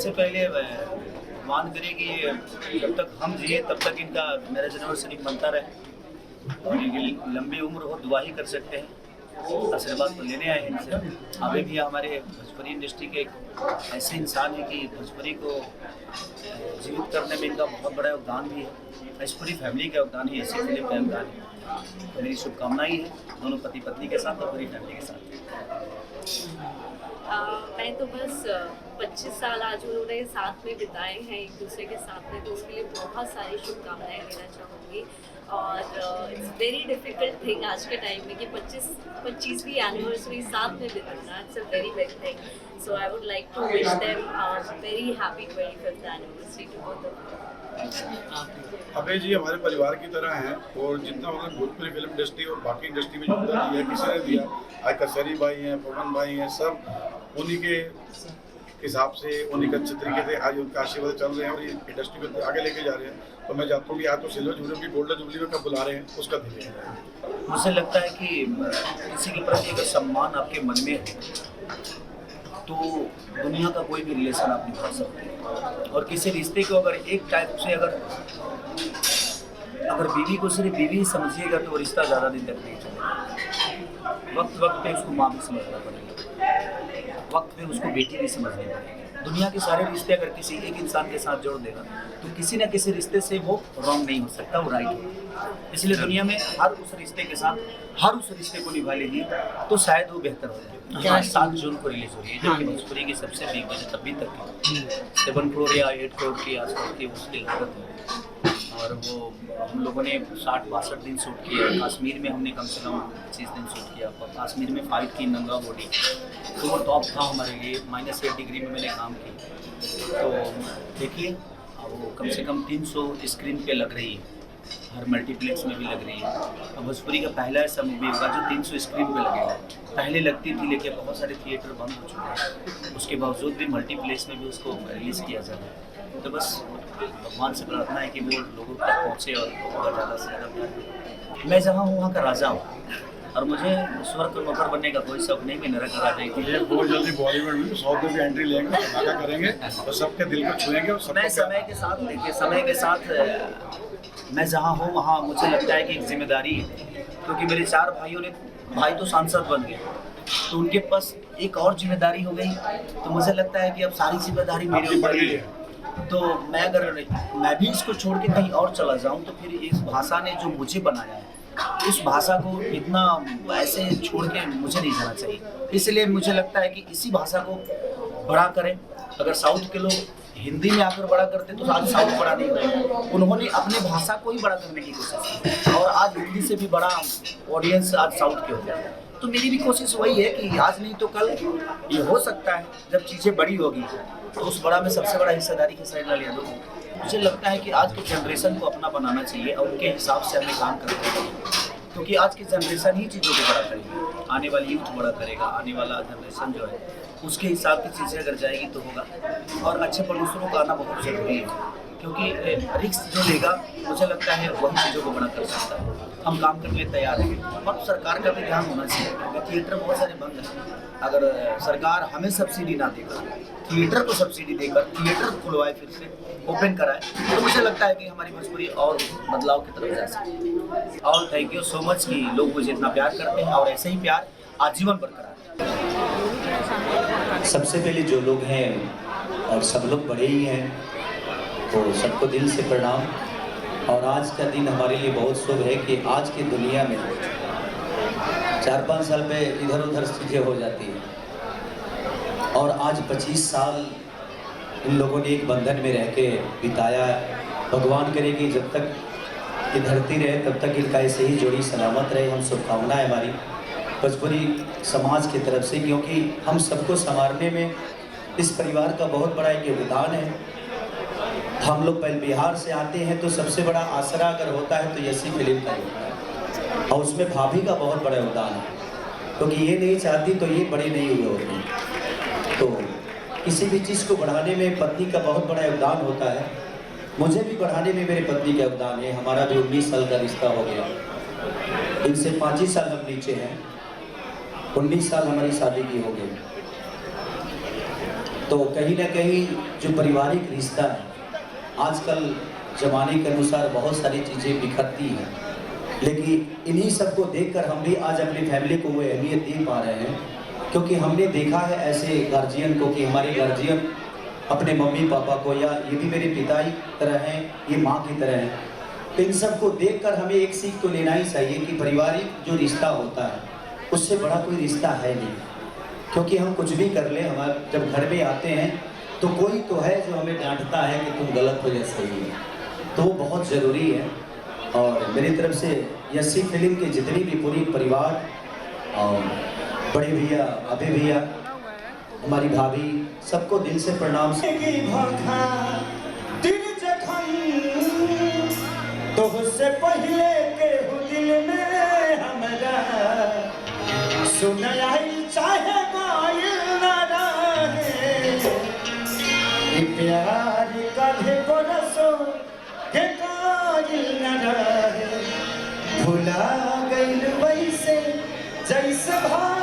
सबसे पहले भगवान करे कि जब तक हम जिए तब तक इनका मैरिज एनिवर्सरी बनता रहे और इनकी लंबी उम्र हो, दुआ ही कर सकते हैं। आशीर्वाद तो लेने आए हैं इनसे। अभी भी हमारे भोजपुरी इंडस्ट्री के एक ऐसे इंसान है कि भोजपुरी को जीवित करने में इनका बहुत बड़ा योगदान भी है। इस पूरी फैमिली का योगदान है, ऐसी फिल्म का योगदान है। तो मेरी शुभकामनाएं हैं दोनों पति पत्नी के साथ और पूरी फैमिली के साथ। मैं तो बस 25 साल आज उन्होंने साथ में बिताए हैं एक दूसरे के साथ में, तो उसके लिए बहुत सारी शुभकामनाएं देना चाहूँगी। और इट्स वेरी डिफिकल्ट थिंग आज के टाइम में कि 25वीं एनिवर्सरी साथ में बिताना, it's a very big thing. So I would like to wish them very happy 25th anniversary to both of them. Abhay ji हमारे परिवार की तरह हैं और जितना उन्होंने भोजपुरी फिल्म इंडस्ट्री और बाकी इंडस्ट्री में योगदान दिया किसी ने दिया। आज कसरी भाई हैं, पवन भाई हैं, सब उन्हीं के हिसाब से उन्हीं के अच्छे तरीके से आज उनका आशीर्वाद चल रहे हैं और ये इंडस्ट्री को आगे लेके जा रहे हैं। तो मैं चाहता हूँ कि आज तो सिल्वर जुबली की गोल्डन जुबली में कब बुला रहे हैं उसका धन्यवाद। मुझे लगता है कि किसी के प्रति अगर सम्मान आपके मन में है तो दुनिया का कोई भी रिलेशन आप निभा सकते हैं। और किसी रिश्ते को अगर एक टाइप से अगर बीवी को सिर्फ बीवी ही समझिएगा तो वो रिश्ता ज़्यादा दिन तक नहीं चलेगा। वक्त वक्त पे उसको माँ भी समझना पड़ेगा, वक्त पे उसको बेटी भी समझनी पड़ेगी। दुनिया के सारे रिश्ते अगर किसी एक इंसान के साथ जोड़ देगा तो किसी न किसी रिश्ते से वो रॉन्ग नहीं हो सकता, वो राइट होगा। इसलिए दुनिया में हर उस रिश्ते के साथ हर उस रिश्ते को निभा लेगी तो शायद वो बेहतर हो जाए। क्या 7 जून को रिलीज हो रही है, जबकि भोजपुरी की सबसे बिग बजट अभी तक की 7 करोड़ या 8 करोड़ की आसपास की उसकी लागत है। और वो हम लोगों ने 60-62 दिन शूट किया। कश्मीर में हमने कम से कम 25 दिन शूट किया। कश्मीर में फाइट की नंगा बॉडी तो वो टॉप था हमारे लिए। -8 डिग्री में मैंने काम किया। तो देखिए वो कम से कम 300 स्क्रीन पे लग रही है, हर मल्टीप्लेक्स में भी लग रही है। और भोजपुरी का पहला ऐसा मूवी होगा जो 300 स्क्रीन पे लगेगा। पहले लगती थी लेकिन बहुत सारे थिएटर बंद हो चुके हैं, उसके बावजूद भी मल्टीप्लेक्स में भी उसको रिलीज़ किया जा रहा है। तो बस भगवान से प्रार्थना है कि वो लोगों तक पहुँचे और लोगों का ज़्यादा से ज़्यादा प्यार। मैं जहाँ हूँ वहाँ का राजा हूँ और मुझे स्वर्ग का नौकर बनने का कोई शौक नहीं। मैं नरक का राजा ही। ये बहुत जल्दी बॉलीवुड में साउथ में भी एंट्री लेंगे, धमाका करेंगे और सबके दिल को छुएंगे। और मैं समय के साथ देखिए, समय के साथ मैं जहाँ हूँ वहाँ मुझे लगता है कि एक जिम्मेदारी है, क्योंकि मेरे 4 भाइयों ने, भाई तो सांसद बन गए तो उनके पास एक और जिम्मेदारी हो गई। तो मुझे लगता है कि अब सारी जिम्मेदारी मेरे ऊपर ही है। तो मैं भी इसको छोड़ के कहीं और चला जाऊँ तो फिर इस भाषा ने जो मुझे बनाया है उस भाषा को इतना ऐसे छोड़ के मुझे नहीं जाना चाहिए। इसलिए मुझे लगता है कि इसी भाषा को बड़ा करें। अगर साउथ के लोग हिंदी में आकर बड़ा करते तो आज साउथ बड़ा नहीं होगा। उन्होंने अपने भाषा को ही बड़ा करने की कोशिश की और आज हिंदी से भी बड़ा ऑडियंस आज साउथ के हो गया। तो मेरी भी कोशिश वही है कि आज नहीं तो कल ये हो सकता है जब चीज़ें बड़ी होगी तो उस बड़ा में सबसे बड़ा हिस्सेदारी खेसारी यादव को। मुझे लगता है कि आज की जनरेशन को अपना बनाना चाहिए और उनके हिसाब से हमें काम करना चाहिए, क्योंकि आज की जनरेशन ही चीज़ों को बड़ा करेगी। आने वाली यूथ बड़ा करेगा, आने वाला जनरेशन जो है उसके हिसाब की चीज़ें अगर जाएगी तो होगा। और अच्छे प्रोड्यूसरों का आना बहुत ज़रूरी है, क्योंकि रिस्क जो लेगा मुझे लगता है वही चीज़ों को बड़ा कर सकता है। हम काम करने तैयार हैं और सरकार का भी ध्यान होना चाहिए, क्योंकि थिएटर बहुत सारे बंद हैं। अगर सरकार हमें सब्सिडी ना देकर थिएटर को सब्सिडी देकर थिएटर खुलवाए, फिर से ओपन कराए, तो मुझे लगता है कि हमारी भोजपुरी और बदलाव की तरफ जा सकती है। और थैंक यू सो मच कि लोग मुझे इतना प्यार करते हैं और ऐसे ही प्यार आजीवन बरकरार है। सबसे पहले जो लोग हैं और सब लोग बड़े ही हैं तो सबको दिल से प्रणाम। और आज का दिन हमारे लिए बहुत शुभ है कि आज की दुनिया में 4-5 साल पे इधर उधर चीज़ें हो जाती हैं और आज 25 साल इन लोगों ने एक बंधन में रह के बिताया। भगवान करे कि जब तक ये धरती रहे तब तक इनका ऐसे ही जोड़ी सलामत रहे। हम शुभकामनाएं हमारी भोजपुरी समाज की तरफ से, क्योंकि हम सबको संवारने में इस परिवार का बहुत बड़ा एक योगदान है। हम लोग पहले बिहार से आते हैं तो सबसे बड़ा आसरा अगर होता है तो यसी फिल्म का होता है और उसमें भाभी का बहुत बड़ा योगदान है, क्योंकि ये नहीं चाहती तो ये बड़े नहीं हुए होते। तो किसी भी चीज़ को बढ़ाने में पत्नी का बहुत बड़ा योगदान होता है। मुझे भी बढ़ाने में मेरे पत्नी का योगदान है। हमारा भी 19 साल का रिश्ता हो गया, इनसे 5 ही साल हम नीचे हैं। 19 साल हमारी शादी की हो गई। तो कहीं ना कहीं जो पारिवारिक रिश्ता है, आजकल ज़माने के अनुसार बहुत सारी चीज़ें बिखरती हैं, लेकिन इन्हीं सबको देखकर हम भी आज अपनी फैमिली को वो अहमियत दे पा रहे हैं, क्योंकि हमने देखा है ऐसे गार्जियन को कि हमारे गार्जियन अपने मम्मी पापा को, या ये भी मेरे पिता की तरह हैं, ये माँ की तरह हैं, तो इन सबको देखकर हमें एक सीख तो लेना ही चाहिए कि पारिवारिक जो रिश्ता होता है उससे बड़ा कोई रिश्ता है नहीं। क्योंकि हम कुछ भी कर ले, हमारे जब घर में आते हैं तो कोई तो है जो हमें डांटता है कि तुम गलत हो या सही है, तो वो बहुत ज़रूरी है। और मेरी तरफ से यस्सी फिल्म के जितनी भी पूरी परिवार और बड़े भैया, अभी भैया, हमारी भाभी, सबको दिल से प्रणाम। तुझसे पहले के दिल में हमरा सुनाया चाहे गायल न रहे, प्यार कभी बरसो के गायल न रहे, भुला गइल वैसे जैसे भाई